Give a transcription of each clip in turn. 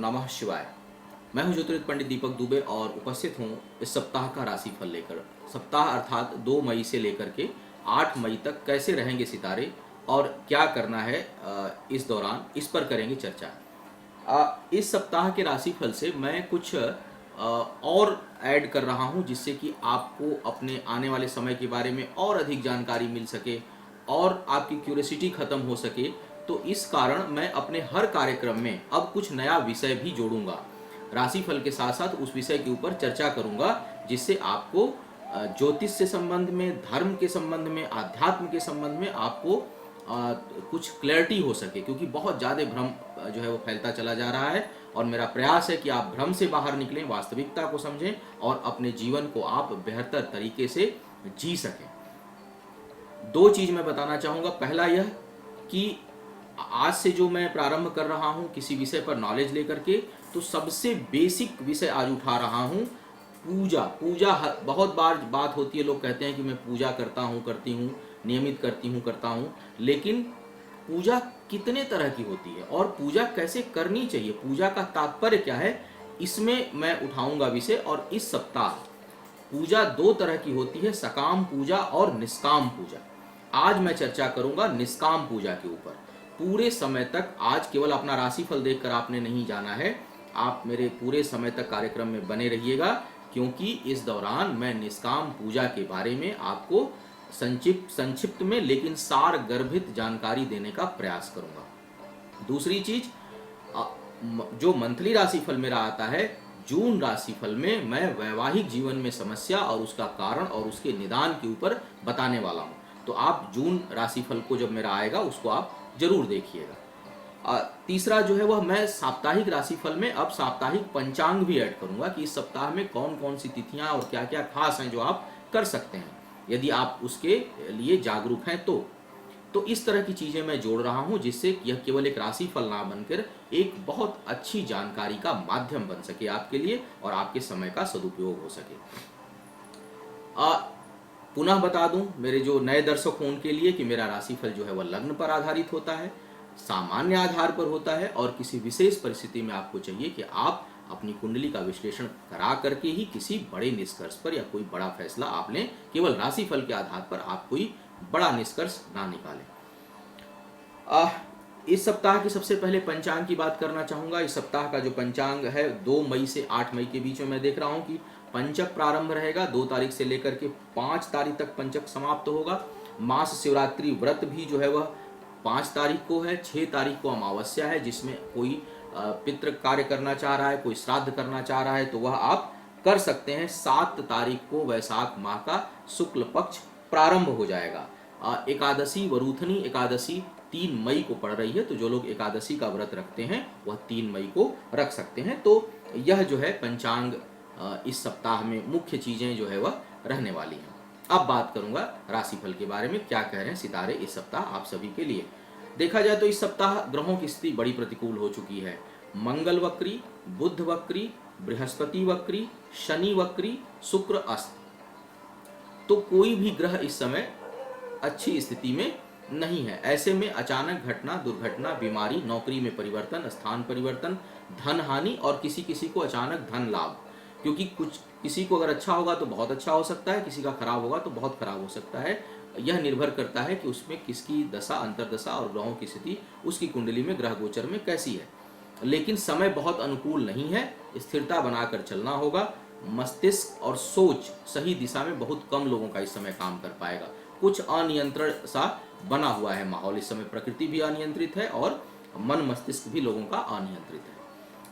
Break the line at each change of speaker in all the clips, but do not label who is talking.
नमः शिवाय। मैं हूं ज्योतिर्विद पंडित दीपक दुबे और उपस्थित हूं इस सप्ताह का राशिफल लेकर। सप्ताह अर्थात 2 मई से लेकर के 8 मई तक कैसे रहेंगे सितारे और क्या करना है इस दौरान, इस पर करेंगे चर्चा। इस सप्ताह के राशिफल से मैं कुछ और ऐड कर रहा हूं जिससे कि आपको अपने आने वाले समय के बारे में और अधिक जानकारी मिल सके और आपकी क्यूरियोसिटी खत्म हो सके। तो इस कारण मैं अपने हर कार्यक्रम में अब कुछ नया विषय भी जोड़ूंगा। राशिफल के साथ साथ उस विषय के ऊपर चर्चा करूंगा जिससे आपको ज्योतिष से संबंध में, धर्म के संबंध में, आध्यात्म के संबंध में आपको कुछ क्लैरिटी हो सके, क्योंकि बहुत ज़्यादा भ्रम जो है वो फैलता चला जा रहा है। और मेरा प्रयास है कि आप भ्रम से बाहर निकलें, वास्तविकता को समझें और अपने जीवन को आप बेहतर तरीके से जी सकें। 2 चीज़ मैं बताना चाहूँगा। पहला यह कि आज से जो मैं प्रारंभ कर रहा हूँ किसी विषय पर नॉलेज लेकर के, तो सबसे बेसिक विषय आज उठा रहा हूँ पूजा। बहुत बार बात होती है, लोग कहते हैं कि मैं पूजा करता हूँ, करती हूँ, नियमित करती हूँ, करता हूँ, लेकिन पूजा कितने तरह की होती है और पूजा कैसे करनी चाहिए, पूजा का तात्पर्य क्या है, इसमें मैं उठाऊंगा विषय। और इस सप्ताह पूजा 2 तरह की होती है, सकाम पूजा और निष्काम पूजा। आज मैं चर्चा करूंगा निष्काम पूजा के ऊपर। पूरे समय तक, आज केवल अपना राशिफल देखकर आपने नहीं जाना है, आप मेरे पूरे समय तक कार्यक्रम में बने रहिएगा, क्योंकि इस दौरान मैं निष्काम पूजा के बारे में आपको संक्षिप्त में लेकिन सार गर्भित जानकारी देने का प्रयास करूंगा। दूसरी चीज, जो मंथली राशिफल मेरा आता है, जून राशिफल में मैं वैवाहिक जीवन में समस्या और उसका कारण और उसके निदान के ऊपर बताने वाला हूं। तो आप जून राशिफल को जब मेरा आएगा उसको आप जरूर देखिएगा। तीसरा जो है वह मैं साप्ताहिक राशिफल में अब साप्ताहिक पंचांग भी ऐड करूंगा कि इस सप्ताह में कौन कौन सी तिथियां और क्या क्या खास हैं जो आप कर सकते हैं, यदि आप उसके लिए जागरूक हैं तो इस तरह की चीजें मैं जोड़ रहा हूं जिससे यह केवल एक राशिफल ना बनकर एक बहुत अच्छी जानकारी का माध्यम बन सके आपके लिए और आपके समय का सदुपयोग हो सके। पुनः बता दूं मेरे जो नए दर्शक हों उनके लिए कि मेरा राशिफल जो है वह लग्न पर आधारित होता है, सामान्य आधार पर होता है, और किसी विशेष परिस्थिति में आपको चाहिए कि आप अपनी कुंडली का विश्लेषण करा करके ही किसी बड़े निष्कर्ष पर या कोई बड़ा फैसला आप लें। केवल राशिफल के आधार पर आप कोई बड़ा निष्कर्ष ना निकालें। इस सप्ताह की सबसे पहले पंचांग की बात करना चाहूंगा। इस सप्ताह का जो पंचांग है 2 मई से 8 मई के बीच में मैं देख रहा हूं कि पंचक प्रारंभ रहेगा। 2 तारीख से लेकर के 5 तारीख तक पंचक समाप्त होगा। मास शिवरात्रि व्रत भी जो है वह 5 तारीख को है। 6 तारीख को अमावस्या है, जिसमें कोई पितृ कार्य करना चाह रहा है, कोई श्राद्ध करना चाह रहा है तो वह आप कर सकते हैं। 7 तारीख को वैशाख माह का शुक्ल पक्ष प्रारंभ हो जाएगा। एकादशी, वरूथनी एकादशी 3 मई को पड़ रही है, तो जो लोग एकादशी का व्रत रखते हैं वह 3 मई को रख सकते हैं। तो यह जो है पंचांग इस सप्ताह में मुख्य चीजें जो है वह रहने वाली हैं। अब बात करूंगा राशिफल के बारे में, क्या कह रहे हैं सितारे इस सप्ताह आप सभी के लिए। देखा जाए तो इस सप्ताह ग्रहों की स्थिति बड़ी प्रतिकूल हो चुकी है। मंगल वक्री, बुध वक्री, बृहस्पति वक्री, शनि वक्री, शुक्र अस्त। तो कोई भी ग्रह इस समय अच्छी स्थिति में नहीं है। ऐसे में अचानक घटना, दुर्घटना, बीमारी, नौकरी में परिवर्तन, स्थान परिवर्तन, धन हानि और किसी किसी को अचानक धन लाभ। क्योंकि किसी को अगर अच्छा होगा तो बहुत अच्छा हो सकता है, किसी का खराब होगा तो बहुत खराब हो सकता है। यह निर्भर करता है कि उसमें किसकी दशा, अंतरदशा और ग्रहों की स्थिति उसकी कुंडली में ग्रह गोचर में कैसी है। लेकिन समय बहुत अनुकूल नहीं है, स्थिरता बनाकर चलना होगा। मस्तिष्क और सोच सही दिशा में बहुत कम लोगों का इस समय काम कर पाएगा। कुछ अनियंत्रण सा बना हुआ है माहौल इस समय, प्रकृति भी अनियंत्रित है और मन मस्तिष्क भी लोगों का अनियंत्रित है।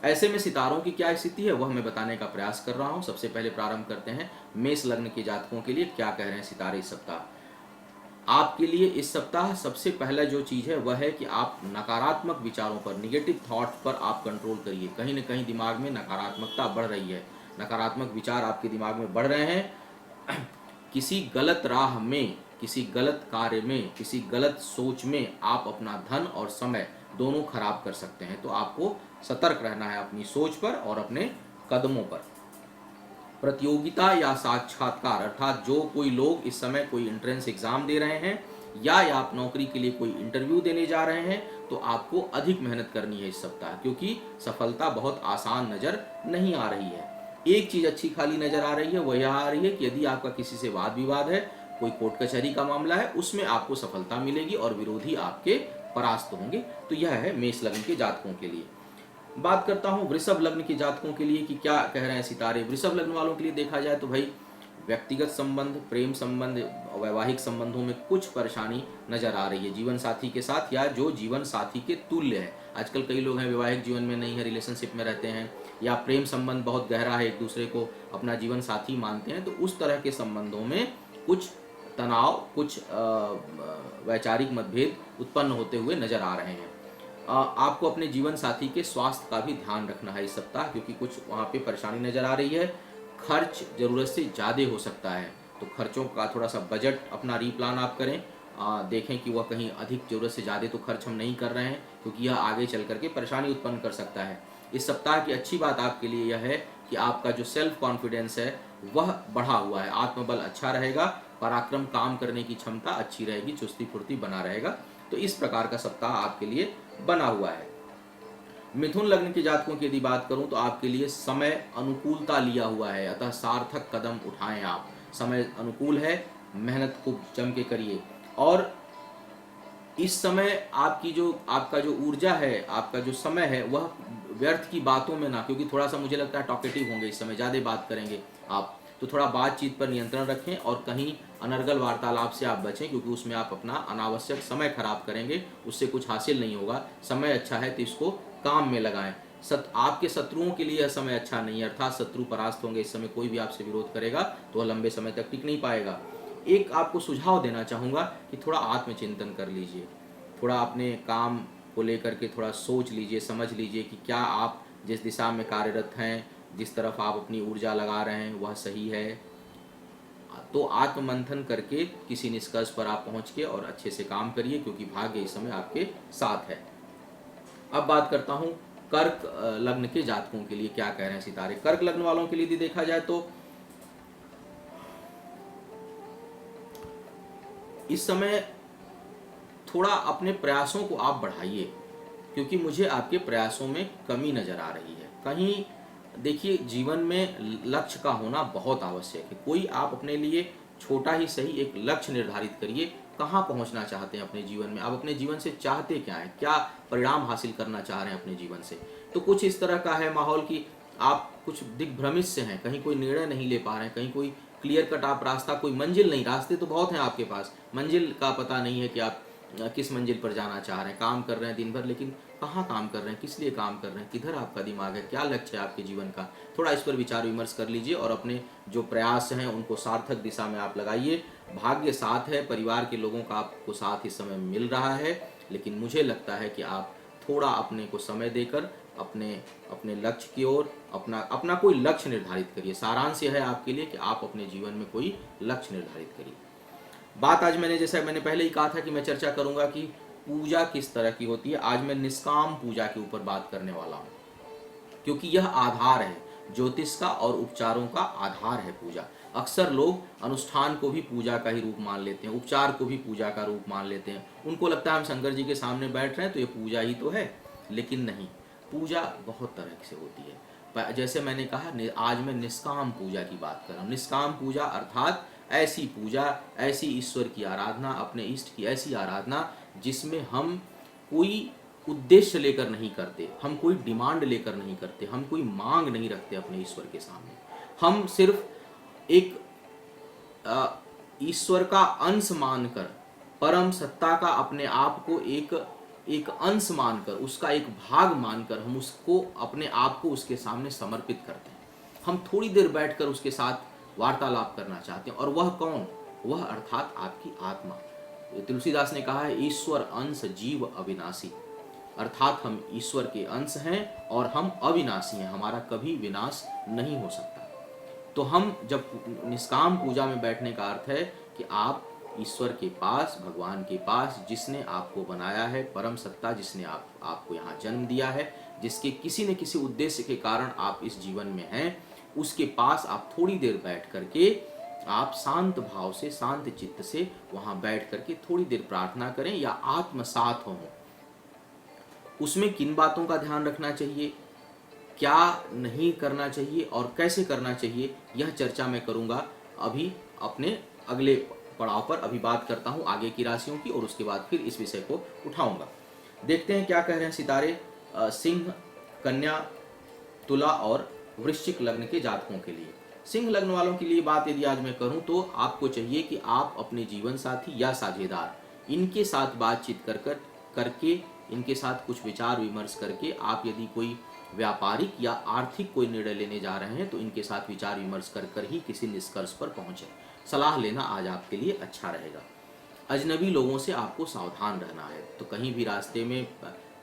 ऐसे में सितारों की क्या स्थिति है वह मैं बताने का प्रयास कर रहा हूं। सबसे पहले प्रारंभ करते हैं मेष लग्न के जातकों के लिए क्या कह रहे हैं सितारे इस सप्ताह। आपके लिए इस सप्ताह सबसे पहला जो चीज है वह है कि आप नकारात्मक विचारों पर, निगेटिव थॉट पर आप कंट्रोल करिए। कहीं न कहीं दिमाग में नकारात्मकता बढ़ रही है, नकारात्मक विचार आपके दिमाग में बढ़ रहे हैं। किसी गलत राह में, किसी गलत कार्य में, किसी गलत सोच में आप अपना धन और समय दोनों खराब कर सकते हैं। तो आपको सतर्क रहना है अपनी सोच पर और अपने कदमों पर। प्रतियोगिता या साक्षात्कार, अर्थात जो कोई लोग इस समय कोई एंट्रेंस एग्जाम दे रहे हैं या आप नौकरी के लिए कोई इंटरव्यू देने जा रहे हैं, तो आपको अधिक मेहनत करनी है इस सप्ताह, क्योंकि सफलता बहुत आसान नज़र नहीं आ रही है। एक चीज़ अच्छी खाली नज़र आ रही है, वह यह आ रही है कि यदि आपका किसी से वाद विवाद है, कोई कोर्ट कचहरी का मामला है, उसमें आपको सफलता मिलेगी और विरोधी आपके परास्त होंगे। तो यह है मेष लग्न के जातकों के लिए। बात करता हूँ वृषभ लग्न के जातकों के लिए कि क्या कह रहे हैं सितारे। वृषभ लग्न वालों के लिए देखा जाए तो भाई व्यक्तिगत संबंध, प्रेम संबंध, वैवाहिक संबंधों में कुछ परेशानी नजर आ रही है जीवन साथी के साथ, या जो जीवन साथी के तुल्य है। आजकल कई लोग हैं वैवाहिक जीवन में नहीं है, रिलेशनशिप में रहते हैं, या प्रेम संबंध बहुत गहरा है, एक दूसरे को अपना जीवन साथी मानते हैं, तो उस तरह के संबंधों में कुछ तनाव, कुछ वैचारिक मतभेद उत्पन्न होते हुए नजर आ रहे हैं। आपको अपने जीवन साथी के स्वास्थ्य का भी ध्यान रखना है इस सप्ताह, क्योंकि कुछ वहाँ पे परेशानी नज़र आ रही है। खर्च ज़रूरत से ज़्यादा हो सकता है, तो खर्चों का थोड़ा सा बजट अपना रीप्लान आप करें। देखें कि वह कहीं अधिक ज़रूरत से ज़्यादा तो खर्च हम नहीं कर रहे हैं, क्योंकि यह आगे चल करके परेशानी उत्पन्न कर सकता है। इस सप्ताह की अच्छी बात आपके लिए यह है कि आपका जो सेल्फ कॉन्फिडेंस है वह बढ़ा हुआ है, आत्मबल अच्छा रहेगा, पराक्रम, काम करने की क्षमता अच्छी रहेगी, चुस्ती फुर्ती बना रहेगा। तो इस प्रकार का सप्ताह आपके लिए बना हुआ है। मिथुन लग्न के जातकों की यदि बात करूं तो आपके लिए समय अनुकूलता लिया हुआ है, अतः सार्थक कदम उठाएं आप। समय अनुकूल है, मेहनत खूब जम के करिए, और इस समय आपका जो ऊर्जा है, आपका जो समय है, वह व्यर्थ की बातों में ना, क्योंकि थोड़ा सा मुझे लगता है टॉकेटिव होंगे इस समय, ज़्यादा बात करेंगे आप, तो थोड़ा बातचीत पर नियंत्रण रखें और कहीं अनर्गल वार्तालाप से आप बचें, क्योंकि उसमें आप अपना अनावश्यक समय खराब करेंगे, उससे कुछ हासिल नहीं होगा। समय अच्छा है तो इसको काम में लगाएं। आपके शत्रुओं के लिए यह समय अच्छा नहीं है, अर्थात शत्रु परास्त होंगे इस समय। कोई भी आपसे विरोध करेगा तो वह लंबे समय तक टिक नहीं पाएगा। एक आपको सुझाव देना चाहूँगा कि थोड़ा आत्मचिंतन कर लीजिए, थोड़ा अपने काम को लेकर के थोड़ा सोच लीजिए, समझ लीजिए कि क्या आप जिस दिशा में कार्यरत हैं, जिस तरफ आप अपनी ऊर्जा लगा रहे हैं, वह सही है। तो आत्ममंथन करके किसी निष्कर्ष पर आप पहुंच के और अच्छे से काम करिए, क्योंकि भाग्य इस समय आपके साथ है। अब बात करता हूं कर्क लग्न के जातकों के लिए क्या कह रहे हैं सितारे। कर्क लग्न वालों के लिए यदि देखा जाए तो इस समय थोड़ा अपने प्रयासों को आप बढ़ाइए, क्योंकि मुझे आपके प्रयासों में कमी नजर आ रही है। कहीं देखिए, जीवन में लक्ष्य का होना बहुत आवश्यक है। कोई आप अपने लिए छोटा ही सही एक लक्ष्य निर्धारित करिए, कहाँ पहुँचना चाहते हैं अपने जीवन में, आप अपने जीवन से चाहते क्या हैं, क्या परिणाम हासिल करना चाह रहे हैं अपने जीवन से। तो कुछ इस तरह का है माहौल कि आप कुछ दिग्भ्रमित से हैं, कहीं कोई निर्णय नहीं ले पा रहे हैं, कहीं कोई क्लियर कट आप रास्ता, कोई मंजिल नहीं, रास्ते तो बहुत हैं आपके पास, मंजिल का पता नहीं है कि आप किस मंजिल पर जाना चाह रहे हैं। काम कर रहे हैं दिन भर, लेकिन कहाँ काम कर रहे हैं, किस लिए काम कर रहे हैं, किधर आपका दिमाग है, क्या लक्ष्य है आपके जीवन का। थोड़ा इस पर विचार विमर्श कर लीजिए और अपने जो प्रयास हैं उनको सार्थक दिशा में आप लगाइए। भाग्य साथ है, परिवार के लोगों का आपको साथ इस समय मिल रहा है, लेकिन मुझे लगता है कि आप थोड़ा अपने को समय देकर अपने लक्ष्य की ओर अपना कोई लक्ष्य निर्धारित करिए। सारांश यह है आपके लिए कि आप अपने जीवन में कोई लक्ष्य निर्धारित करिए। बात आज जैसा मैंने पहले ही कहा था कि मैं चर्चा करूंगा कि पूजा किस तरह की होती है। आज मैं निष्काम पूजा के ऊपर बात करने वाला हूं, क्योंकि यह आधार है ज्योतिष का और उपचारों का आधार है पूजा। अक्सर लोग अनुष्ठान को भी पूजा का ही रूप मान लेते हैं, उपचार को भी पूजा का रूप मान लेते हैं। उनको लगता है हम शंकर जी के सामने बैठ रहे हैं तो ये पूजा ही तो है, लेकिन नहीं, पूजा बहुत तरह से होती है। जैसे मैंने कहा, आज मैं निष्काम पूजा की बात कर रहा हूँ। निष्काम पूजा अर्थात ऐसी पूजा, ऐसी ईश्वर की आराधना, अपने इष्ट की ऐसी आराधना जिसमें हम कोई उद्देश्य लेकर नहीं करते, हम कोई डिमांड लेकर नहीं करते, हम कोई मांग नहीं रखते अपने ईश्वर के सामने। हम सिर्फ एक ईश्वर का अंश मानकर, परम सत्ता का अपने आप को एक अंश मानकर, उसका एक भाग मानकर हम उसको, अपने आप को उसके सामने समर्पित करते हैं। हम थोड़ी देर बैठकर उसके साथ वार्तालाप करना चाहते हैं। और वह कौन? वह अर्थात आपकी आत्मा। तुलसीदास ने कहा है, ईश्वर अंश जीव अविनाशी, अर्थात हम ईश्वर के अंश हैं और हम अविनाशी हैं, हमारा कभी विनाश नहीं हो सकता। तो हम जब निष्काम पूजा में बैठने का अर्थ है कि आप ईश्वर के पास, भगवान के पास, जिसने आपको बनाया है, परम सत्ता जिसने आपको यहाँ जन्म दिया है, जिसके किसी न किसी उद्देश्य के कारण आप इस जीवन में हैं, उसके पास आप थोड़ी देर बैठ करके, आप शांत भाव से, शांत चित्त से वहाँ बैठ करके थोड़ी देर प्रार्थना करें या आत्मसात हों। उसमें किन बातों का ध्यान रखना चाहिए, क्या नहीं करना चाहिए और कैसे करना चाहिए, यह चर्चा मैं करूंगा अभी अपने अगले पड़ाव पर। अभी बात करता हूं आगे की राशियों की और उसके बाद फिर इस विषय को उठाऊंगा। देखते हैं क्या कह रहे हैं सितारे सिंह, कन्या, तुला और वृश्चिक लग्न के जातकों के लिए। सिंह लग्न वालों के लिए बात यदि आज मैं करूं तो आपको चाहिए कि आप अपने जीवन साथी या साझेदार इनके साथ बातचीत करके इनके साथ कुछ विचार विमर्श करके आप यदि कोई व्यापारिक या आर्थिक कोई निर्णय लेने जा रहे हैं तो इनके साथ विचार विमर्श कर ही किसी निष्कर्ष पर पहुंचे। सलाह लेना आज आपके लिए अच्छा रहेगा। अजनबी लोगों से आपको सावधान रहना है। तो कहीं भी रास्ते में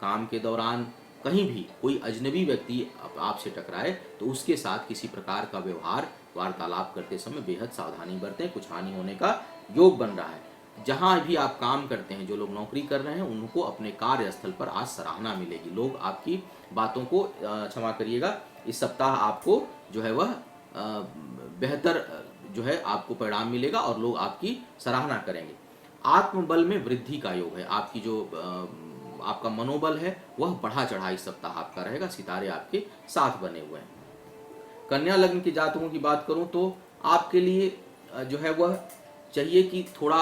काम के दौरान कहीं भी कोई अजनबी व्यक्ति आपसे टकराए तो उसके साथ किसी प्रकार का व्यवहार वार्तालाप करते समय बेहद सावधानी बरतें, कुछ हानि होने का योग बन रहा है। जहां भी आप काम करते हैं, जो लोग नौकरी कर रहे हैं, उनको अपने कार्यस्थल पर आज सराहना मिलेगी। लोग आपकी बातों को क्षमा करिएगा, इस सप्ताह आपको जो है वह बेहतर जो है आपको परिणाम मिलेगा और लोग आपकी सराहना करेंगे। आत्मबल में वृद्धि का योग है। आपकी जो आपका मनोबल है वह बढ़ा चढ़ा इस सप्ताह आपका रहेगा। सितारे आपके साथ बने हुए हैं। कन्या लग्न के जातकों की बात करूं तो आपके लिए जो है वह चाहिए कि थोड़ा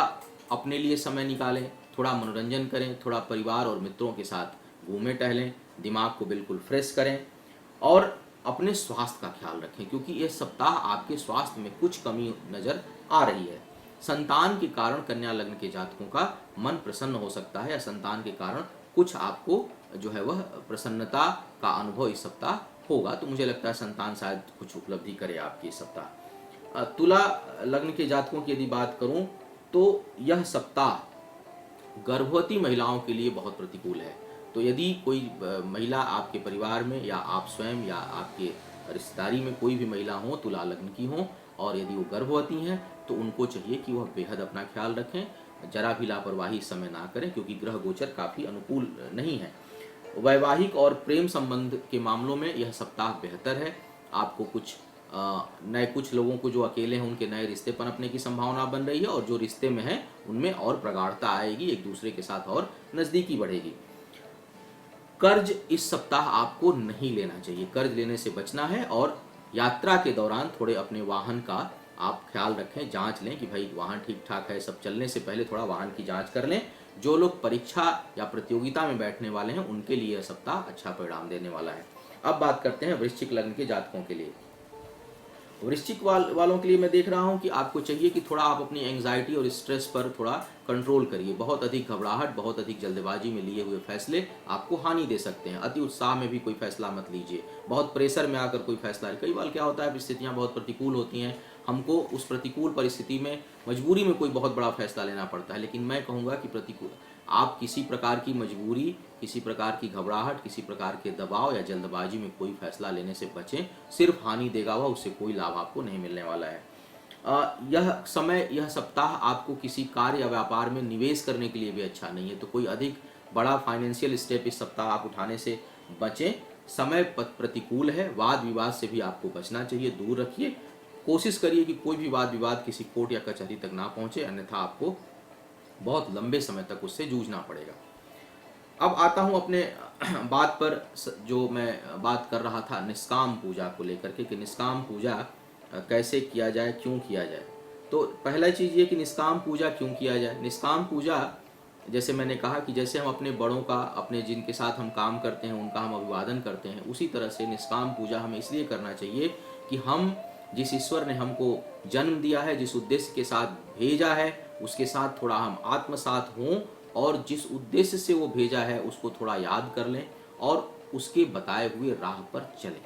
अपने लिए समय निकालें, थोड़ा मनोरंजन करें, थोड़ा परिवार और मित्रों के साथ घूमें टहलें, दिमाग को बिल्कुल फ्रेश करें और अपने स्वास्थ्य का ख्याल रखें, क्योंकि यह सप्ताह आपके स्वास्थ्य में कुछ कमी नजर आ रही है। संतान के कारण कन्या लग्न के जातकों का मन प्रसन्न हो सकता है या संतान के कारण कुछ आपको जो है वह प्रसन्नता का अनुभव इस सप्ताह होगा। तो मुझे लगता है संतान शायद कुछ उपलब्धि करे आपकी इस सप्ताह। तुला लग्न के जातकों की यदि बात करूं तो यह सप्ताह गर्भवती महिलाओं के लिए बहुत प्रतिकूल है। तो यदि कोई महिला आपके परिवार में या आप स्वयं या आपके रिश्तेदारी में कोई भी महिला हो, तुला लग्न की हो, और यदि वो गर्भवती हैं तो उनको चाहिए कि वह बेहद अपना ख्याल रखें, जरा भी लापरवाही इस समय ना करें, क्योंकि ग्रह गोचर काफ़ी अनुकूल नहीं है। वैवाहिक और प्रेम संबंध के मामलों में यह सप्ताह बेहतर है। आपको कुछ लोगों को जो अकेले हैं उनके नए रिश्ते पनपने की संभावना बन रही है और जो रिश्ते में हैं उनमें और प्रगाढ़ता आएगी, एक दूसरे के साथ और नज़दीकी बढ़ेगी। कर्ज इस सप्ताह आपको नहीं लेना चाहिए, कर्ज लेने से बचना है और यात्रा के दौरान थोड़े अपने वाहन का आप ख्याल रखें, जांच लें कि भाई वाहन ठीक ठाक है। सब चलने से पहले थोड़ा वाहन की जांच कर लें। जो लोग परीक्षा या प्रतियोगिता में बैठने वाले हैं उनके लिए यह सप्ताह अच्छा परिणाम देने वाला है। अब बात करते हैं वृश्चिक लग्न के जातकों के लिए। वृश्चिक वालों के लिए मैं देख रहा हूं कि आपको चाहिए कि थोड़ा आप अपनी एंग्जाइटी और स्ट्रेस पर थोड़ा कंट्रोल करिए। बहुत अधिक घबराहट, बहुत अधिक जल्दबाजी में लिए हुए फैसले आपको हानि दे सकते हैं। अति उत्साह में भी कोई फैसला मत लीजिए, बहुत प्रेशर में आकर कोई फैसला। कई बार क्या होता है, परिस्थितियां बहुत प्रतिकूल होती हैं, हमको उस प्रतिकूल परिस्थिति में मजबूरी में कोई बहुत बड़ा फैसला लेना पड़ता है। लेकिन मैं कहूँगा कि प्रतिकूल आप किसी प्रकार की मजबूरी, किसी प्रकार की घबराहट, किसी प्रकार के दबाव या जल्दबाजी में कोई फैसला लेने से बचें। सिर्फ हानि देगा वह, उससे कोई लाभ आपको नहीं मिलने वाला है। यह सप्ताह आपको किसी कार्य या व्यापार में निवेश करने के लिए भी अच्छा नहीं है। तो कोई अधिक बड़ा फाइनेंशियल स्टेप इस सप्ताह आप उठाने से बचें। समय प्रतिकूल है, वाद विवाद से भी आपको बचना चाहिए, दूर रखिए। कोशिश करिए कि कोई भी वाद विवाद किसी कोर्ट या कचहरी तक ना पहुंचे, अन्यथा आपको बहुत लंबे समय तक उससे जूझना पड़ेगा। अब आता हूं अपने बात पर, जो मैं बात कर रहा था निष्काम पूजा को लेकर के, कि निष्काम पूजा कैसे किया जाए, क्यों किया जाए। तो पहला चीज़ ये कि निष्काम पूजा क्यों किया जाए। निष्काम पूजा, जैसे मैंने कहा कि जैसे हम अपने बड़ों का, अपने जिनके साथ हम काम करते हैं उनका हम अभिवादन करते हैं, उसी तरह से निष्काम पूजा हमें इसलिए करना चाहिए कि हम जिस ईश्वर ने हमको जन्म दिया है, जिस उद्देश्य के साथ भेजा है, उसके साथ थोड़ा हम आत्मसात हों और जिस उद्देश्य से वो भेजा है उसको थोड़ा याद कर लें और उसके बताए हुए राह पर चलें।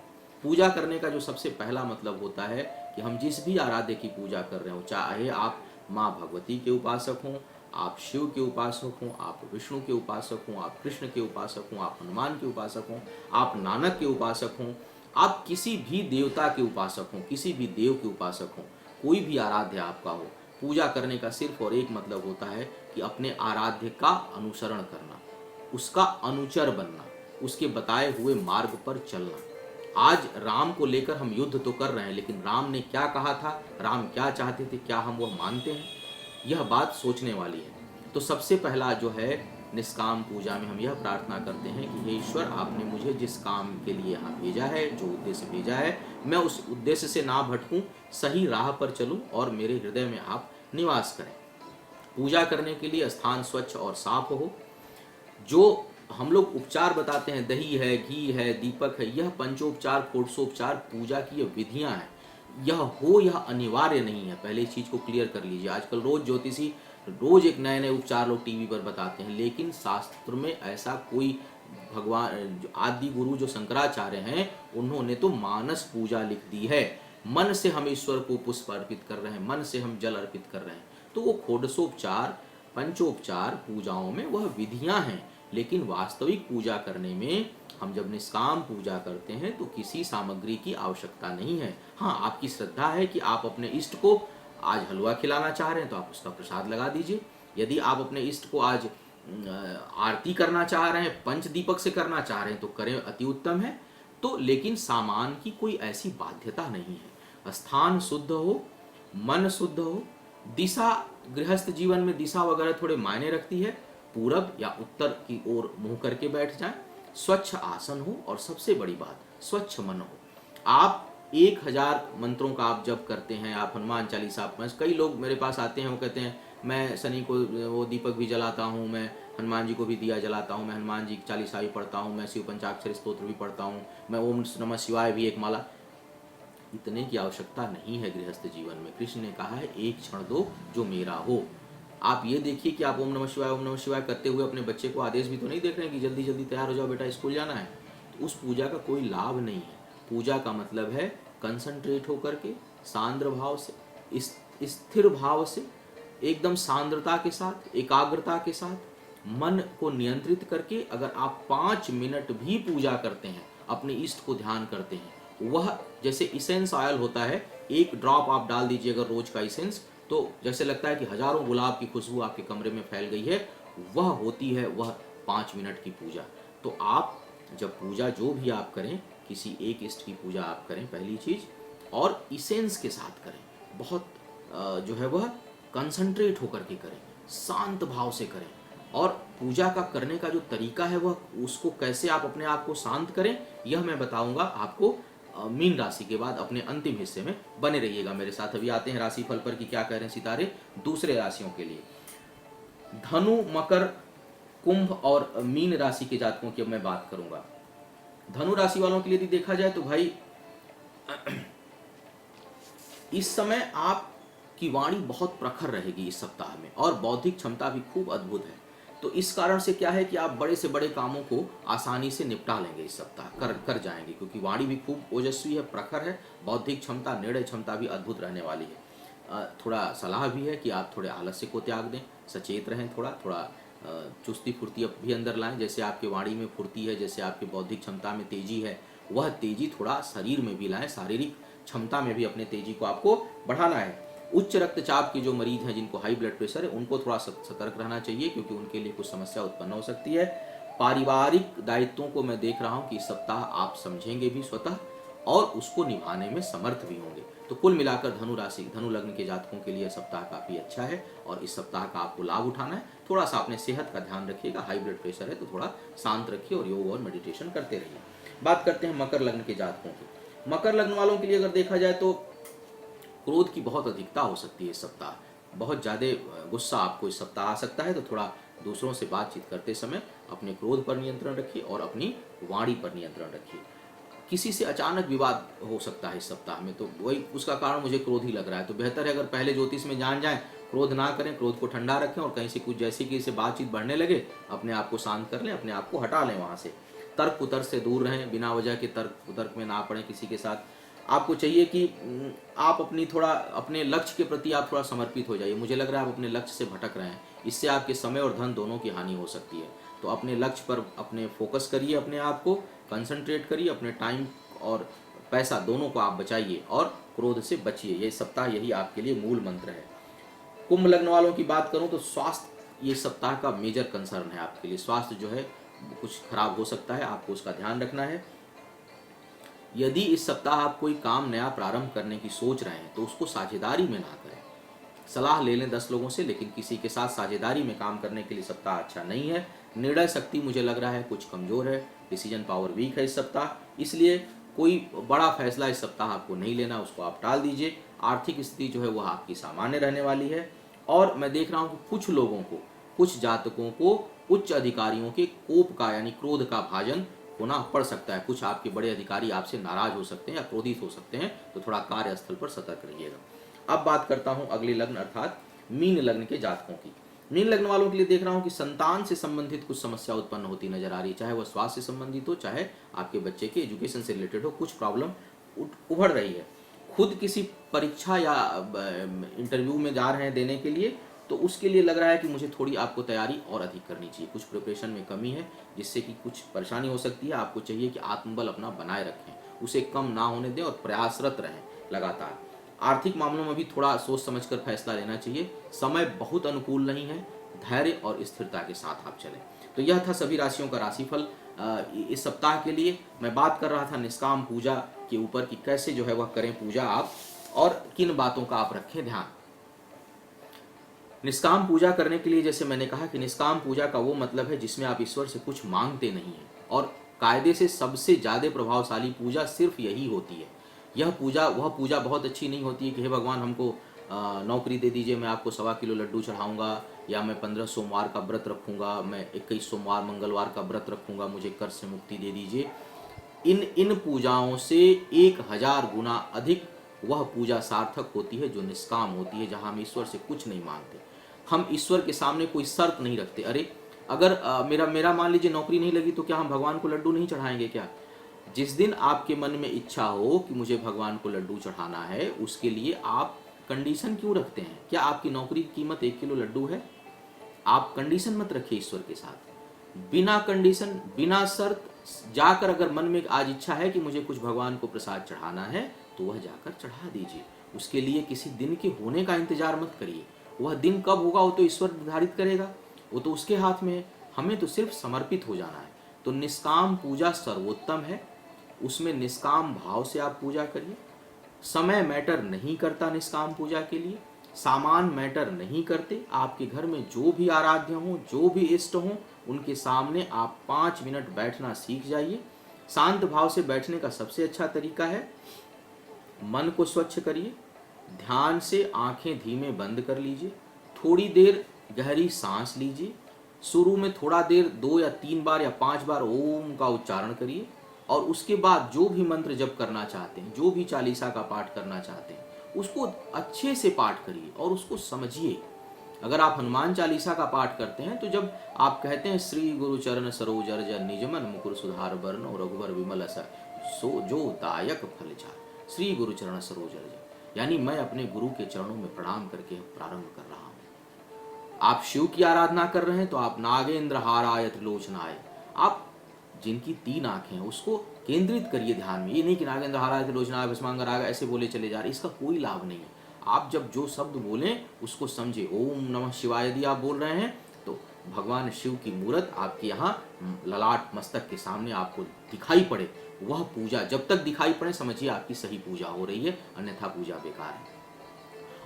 पूजा करने का जो सबसे पहला मतलब होता है कि हम जिस भी आराध्य की पूजा कर रहे हो, चाहे आप माँ भगवती के उपासक हों, आप शिव के उपासक हों, आप विष्णु के उपासक हों, आप कृष्ण के उपासक हों, आप हनुमान के उपासक हों, आप नानक के उपासक हों, आप किसी भी देवता के उपासक हों, किसी भी देव के उपासक हों, कोई भी आराध्य आपका हो, पूजा करने का सिर्फ और एक मतलब होता है कि अपने आराध्य का अनुसरण करना, उसका अनुचर बनना, उसके बताए हुए मार्ग पर चलना। आज राम को लेकर हम युद्ध तो कर रहे हैं, लेकिन राम ने क्या कहा था, राम क्या चाहते थे, क्या हम वो मानते हैं? यह बात सोचने वाली है। तो सबसे पहला जो है निष्काम पूजा में हम यह प्रार्थना करते हैं कि हे ईश्वर, आपने मुझे जिस काम के लिए यहाँ भेजा है, जो उद्देश्य भेजा है, मैं उस उद्देश्य से ना भटकूं, सही राह पर चलूं और मेरे हृदय में आप निवास करें। पूजा करने के लिए स्थान स्वच्छ और साफ हो। जो हम लोग उपचार बताते हैं, दही है, घी है, दीपक है, यह पंचोपचार, षोडशोपचार पूजा की ये विधियां हैं। यह अनिवार्य नहीं है। पहले इस चीज को क्लियर कर लीजिए। आजकल रोज ज्योतिषी रोज एक नए नए उपचार लोग टीवी पर बताते हैं, लेकिन शास्त्र में ऐसा कोई भगवान आदि गुरु जो शंकराचार्य हैं, उन्होंने तो मानस पूजा लिख दी है। मन से हम ईश्वर को पुष्प अर्पित कर रहे हैं, मन से हम जल अर्पित कर रहे हैं। तो वो षोडशोपचार पंचोपचार पूजाओं में वह विधियां हैं, लेकिन वास्तविक पूजा करने में हम जब निष्काम पूजा करते हैं तो किसी सामग्री की आवश्यकता नहीं है। हाँ, आपकी श्रद्धा है कि आप अपने इष्ट को आज हलवा खिलाना चाह रहे हैं तो आप उसका प्रसाद लगा दीजिए। यदि आप अपने इष्ट को आज आरती करना चाह रहे हैं, पंच दीपक से करना चाह रहे हैं तो करें, अति उत्तम है। तो लेकिन सामान की कोई ऐसी बाध्यता नहीं है। स्थान शुद्ध हो, मन शुद्ध हो, दिशा, गृहस्थ जीवन में दिशा वगैरह थोड़े मायने रखती है। पूरब या उत्तर की ओर मुंह करके बैठ जाएं, स्वच्छ आसन हो और सबसे बड़ी बात स्वच्छ मन हो। आप 1000 मंत्रों का आप जप करते हैं, आप हनुमान चालीसा, कई लोग मेरे पास आते हैं, वो कहते हैं मैं शनि को वो दीपक भी जलाता हूँ, मैं हनुमान जी को भी दिया जलाता हूँ, मैं हनुमान जी की चालीसा भी पढ़ता हूँ, मैं शिव पंचाक्षर स्तोत्र भी पढ़ता हूँ, मैं ओम नमः शिवाय भी एक माला। इतने की आवश्यकता नहीं है गृहस्थ जीवन में। कृष्ण ने कहा है एक क्षण दो जो मेरा हो। आप ये देखिए कि आप ओम नमः शिवाय करते हुए अपने बच्चे को आदेश भी तो नहीं देख रहे हैं कि जल्दी जल्दी तैयार हो जाओ बेटा, स्कूल जाना है। तो उस पूजा का कोई लाभ नहीं है। पूजा का मतलब है कंसंट्रेट होकर के, सांद्र भाव से, स्थिर भाव से, एकदम सांद्रता के साथ, एकाग्रता के साथ, मन को नियंत्रित करके अगर आप 5 मिनट भी पूजा करते हैं, अपने इष्ट को ध्यान करते हैं, वह जैसे इसेंस ऑयल होता है, एक ड्रॉप आप डाल दीजिए अगर रोज का इसेंस, तो जैसे लगता है कि हजारों गुलाब की खुशबू आपके कमरे में फैल गई है, वह होती है वह 5 मिनट की पूजा। तो आप जब पूजा जो भी आप करें, किसी एक इष्ट की पूजा आप करें, पहली चीज, और इसेंस के साथ करें, बहुत जो है वह कंसंट्रेट होकर के करें, शांत भाव से करें। और पूजा का करने का जो तरीका है वह, उसको कैसे आप अपने आप को शांत करें, यह मैं बताऊंगा आपको मीन राशि के बाद अपने अंतिम हिस्से में। बने रहिएगा मेरे साथ। अभी आते हैं राशिफल पर कि क्या कह रहे हैं सितारे दूसरे राशियों के लिए। धनु, मकर, कुंभ और मीन राशि के जातकों की अब मैं बात करूंगा। धनु राशि वालों के लिए यदि देखा जाए तो भाई इस समय आपकी वाणी बहुत प्रखर रहेगी इस सप्ताह में, और बौद्धिक क्षमता भी खूब अद्भुत है। तो इस कारण से क्या है कि आप बड़े से बड़े कामों को आसानी से निपटा लेंगे इस सप्ताह, कर जाएंगे, क्योंकि वाणी भी खूब ओजस्वी है, प्रखर है, बौद्धिक क्षमता, निर्णय क्षमता भी अद्भुत रहने वाली है। थोड़ा सलाह भी है कि आप थोड़े आलस्य को त्याग दें, सचेत रहें, थोड़ा चुस्ती फुर्ती भी अंदर लाएं। जैसे आपके वाणी में फुर्ती है, जैसे आपके बौद्धिक क्षमता में तेजी है, वह तेजी थोड़ा शरीर में भी लाएं, शारीरिक क्षमता में भी अपने तेजी को आपको बढ़ाना है। उच्च रक्तचाप के जो मरीज हैं, जिनको हाई ब्लड प्रेशर है, उनको थोड़ा सतर्क रहना चाहिए, क्योंकि उनके लिए कुछ समस्या उत्पन्न हो सकती है। पारिवारिक दायित्वों को मैं देख रहा हूं कि इस सप्ताह आप समझेंगे भी स्वतः और उसको निभाने में समर्थ भी होंगे। तो कुल मिलाकर धनु राशि, धनु लग्न के जातकों के लिए सप्ताह काफी अच्छा है और इस सप्ताह का आपको लाभ उठाना है। थोड़ा सा अपने सेहत का ध्यान रखिएगा, हाई ब्लड प्रेशर है तो थोड़ा शांत रखिए और योग और मेडिटेशन करते रहिए। बात करते हैं मकर लग्न के जातकों की। मकर लग्न वालों के लिए अगर देखा जाए तो क्रोध की बहुत अधिकता हो सकती है इस सप्ताह। बहुत ज़्यादा गुस्सा आपको इस सप्ताह आ सकता है, तो थोड़ा दूसरों से बातचीत करते समय अपने क्रोध पर नियंत्रण रखिए और अपनी वाणी पर नियंत्रण रखिए। किसी से अचानक विवाद हो सकता है इस सप्ताह में, तो वही उसका कारण मुझे क्रोध ही लग रहा है। तो बेहतर है अगर पहले ज्योतिष में जान जाएं, क्रोध ना करें, क्रोध को ठंडा रखें और कहीं से कुछ जैसे कि इससे बातचीत बढ़ने लगे, अपने आप को शांत कर लें, अपने आप को हटा लें वहाँ से। तर्क उतर्क से दूर रहें, बिना वजह के तर्क उतर्क में ना पड़ें किसी के साथ। आपको चाहिए कि आप अपने लक्ष्य के प्रति आप थोड़ा समर्पित हो जाइए। मुझे लग रहा है आप अपने लक्ष्य से भटक रहे हैं, इससे आपके समय और धन दोनों की हानि हो सकती है। तो अपने लक्ष्य पर अपने फोकस करिए, अपने आप को कंसंट्रेट करिए, अपने टाइम और पैसा दोनों को आप बचाइए और क्रोध से बचिए। ये सप्ताह यही आपके लिए मूल मंत्र है। कुंभ लग्न वालों की बात करूं तो स्वास्थ्य ये सप्ताह का मेजर कंसर्न है आपके लिए। स्वास्थ्य जो है कुछ खराब हो सकता है, आपको उसका ध्यान रखना है। यदि इस सप्ताह आप कोई काम नया प्रारंभ करने की सोच रहे हैं तो उसको साझेदारी में ना करें। सलाह ले लें 10 लोगों से, लेकिन किसी के साथ साझेदारी में काम करने के लिए सप्ताह अच्छा नहीं है। निर्णय शक्ति मुझे लग रहा है कुछ कमज़ोर है, डिसीजन पावर वीक है इस सप्ताह, इसलिए कोई बड़ा फैसला इस सप्ताह आपको नहीं लेना, उसको आप टाल दीजिए। आर्थिक स्थिति जो है वह आपकी सामान्य रहने वाली है। और मैं देख रहा हूँ कि कुछ लोगों को, कुछ जातकों को उच्च अधिकारियों के कोप का यानी क्रोध का भाजन होना पड़ सकता है। कुछ आपके बड़े अधिकारी आपसे नाराज हो सकते हैं या क्रोधित हो सकते हैं, तो थोड़ा कार्यस्थल पर सतर्क रहिएगा। अब बात करता हूं अगले लग्न अर्थात मीन लग्न के जातकों की। मीन लग्न वालों के लिए देख रहा हूं कि संतान से संबंधित कुछ समस्या उत्पन्न होती नजर आ रही है, चाहे वह स्वास्थ्य से संबंधित हो, चाहे आपके बच्चे के एजुकेशन से रिलेटेड हो, कुछ प्रॉब्लम उभर रही है। खुद किसी परीक्षा या इंटरव्यू में जा रहे हैं देने के लिए, तो उसके लिए लग रहा है कि मुझे थोड़ी आपको तैयारी और अधिक करनी चाहिए, कुछ प्रिपरेशन में कमी है जिससे कि कुछ परेशानी हो सकती है। आपको चाहिए कि आत्मबल अपना बनाए रखें, उसे कम ना होने दें और प्रयासरत रहें लगातार। आर्थिक मामलों में भी थोड़ा सोच समझकर फैसला लेना चाहिए, समय बहुत अनुकूल नहीं है, धैर्य और स्थिरता के साथ आप चलें। तो यह था सभी राशियों का राशिफल इस सप्ताह के लिए। मैं बात कर रहा था निष्काम पूजा के ऊपर कि कैसे जो है वह करें पूजा आप, और किन बातों का आप रखें ध्यान। निष्काम पूजा करने के लिए जैसे मैंने कहा कि निष्काम पूजा का वो मतलब है जिसमें आप ईश्वर से कुछ मांगते नहीं हैं, और कायदे से सबसे ज़्यादा प्रभावशाली पूजा सिर्फ यही होती है। यह पूजा वह पूजा बहुत अच्छी नहीं होती है कि हे भगवान हमको नौकरी दे दीजिए, मैं आपको 1.25 किलो लड्डू चढ़ाऊंगा, या मैं 15 सोमवार का व्रत रखूंगा, मैं 21 सोमवार मंगलवार का व्रत रखूंगा, मुझे कर्ज से मुक्ति दे दीजिए। इन पूजाओं से 1000 गुना अधिक वह पूजा सार्थक होती है जो निष्काम होती है, जहाँ हम ईश्वर से कुछ नहीं मांगते। हम ईश्वर के सामने कोई शर्त नहीं रखते। अरे अगर मेरा मान लीजिए नौकरी नहीं लगी, तो क्या हम भगवान को लड्डू नहीं चढ़ाएंगे क्या? जिस दिन आपके मन में इच्छा हो कि मुझे भगवान को लड्डू चढ़ाना है, उसके लिए आप कंडीशन क्यों रखते हैं? क्या आपकी नौकरी की कीमत 1 किलो लड्डू है? आप कंडीशन मत रखिए ईश्वर के साथ। बिना कंडीशन, बिना शर्त जाकर अगर मन में आज इच्छा है कि मुझे कुछ भगवान को प्रसाद चढ़ाना है, तो वह जाकर चढ़ा दीजिए। उसके लिए किसी दिन के होने का इंतजार मत करिए। वह दिन कब होगा वो तो ईश्वर निर्धारित करेगा, वो तो उसके हाथ में है। हमें तो सिर्फ समर्पित हो जाना है। तो निष्काम पूजा सर्वोत्तम है, उसमें निष्काम भाव से आप पूजा करिए। समय मैटर नहीं करता निष्काम पूजा के लिए, सामान मैटर नहीं करते। आपके घर में जो भी आराध्य हों, जो भी इष्ट हों, उनके सामने आप 5 मिनट बैठना सीख जाइए। शांत भाव से बैठने का सबसे अच्छा तरीका है, मन को स्वच्छ करिए, ध्यान से आंखें धीमे बंद कर लीजिए, थोड़ी देर गहरी सांस लीजिए। शुरू में थोड़ा देर 2 या 3 बार या 5 बार ओम का उच्चारण करिए, और उसके बाद जो भी मंत्र जप करना चाहते हैं, जो भी चालीसा का पाठ करना चाहते हैं, उसको अच्छे से पाठ करिए और उसको समझिए। अगर आप हनुमान चालीसा का पाठ करते हैं, तो जब आप कहते हैं श्री गुरु चरण सरोज रज निजमन मुकुर सुधार बरन रघुवर विमल असर सो जो दायक फल जाय, श्री गुरु चरण सरोज रज, यानी मैं अपने गुरु के चरणों में प्रणाम करके प्रारंभ कर रहा हूँ। आप शिव की आराधना कर रहे हैं तो आप नागेंद्र हाराय त्रिलोचनाय, आप जिनकी 3 आंखें हैं उसको केंद्रित करिए ध्यान में। ये नहीं कि नागेंद्र हाराय त्रिलोचनाय भस्मांगर आगा ऐसे बोले चले जा रहे, इसका कोई लाभ नहीं है। आप जब जो शब्द बोलें उसको समझे। ओम नमः शिवाय यदि आप बोल रहे हैं तो भगवान शिव की मूर्त आपके यहाँ ललाट मस्तक के सामने आपको दिखाई पड़े, वह पूजा जब तक दिखाई पड़े समझिए आपकी सही पूजा हो रही है, अन्यथा पूजा बेकार है।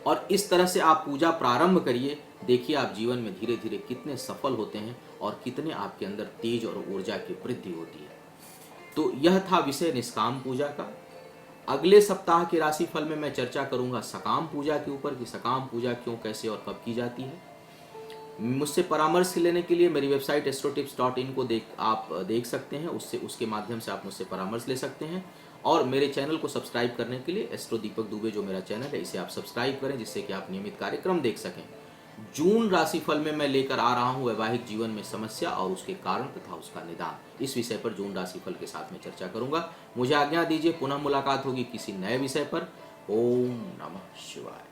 और इस तरह से आप पूजा प्रारंभ करिए, देखिए आप जीवन में धीरे धीरे कितने सफल होते हैं और कितने आपके अंदर तेज और ऊर्जा की वृद्धि होती है। तो यह था विषय निष्काम पूजा का। अगले सप्ताह के राशिफल में मैं चर्चा करूंगा सकाम पूजा के ऊपर कि सकाम पूजा क्यों, कैसे और कब की जाती है। मुझसे परामर्श लेने के लिए मेरी वेबसाइट astrotips.in को आप देख सकते हैं, उसके माध्यम से आप मुझसे परामर्श ले सकते हैं। और मेरे चैनल को सब्सक्राइब करने के लिए एस्ट्रो दीपक दुबे जो मेरा चैनल है, इसे आप सब्सक्राइब करें जिससे कि आप नियमित कार्यक्रम देख सकें। जून राशिफल में मैं लेकर आ रहा हूं वैवाहिक जीवन में समस्या और उसके कारण तथा उसका निदान। इस विषय पर जून राशिफल के साथ में चर्चा करूंगा। मुझे आज्ञा दीजिए, पुनः मुलाकात होगी किसी नए विषय पर। ओम नमः शिवाय।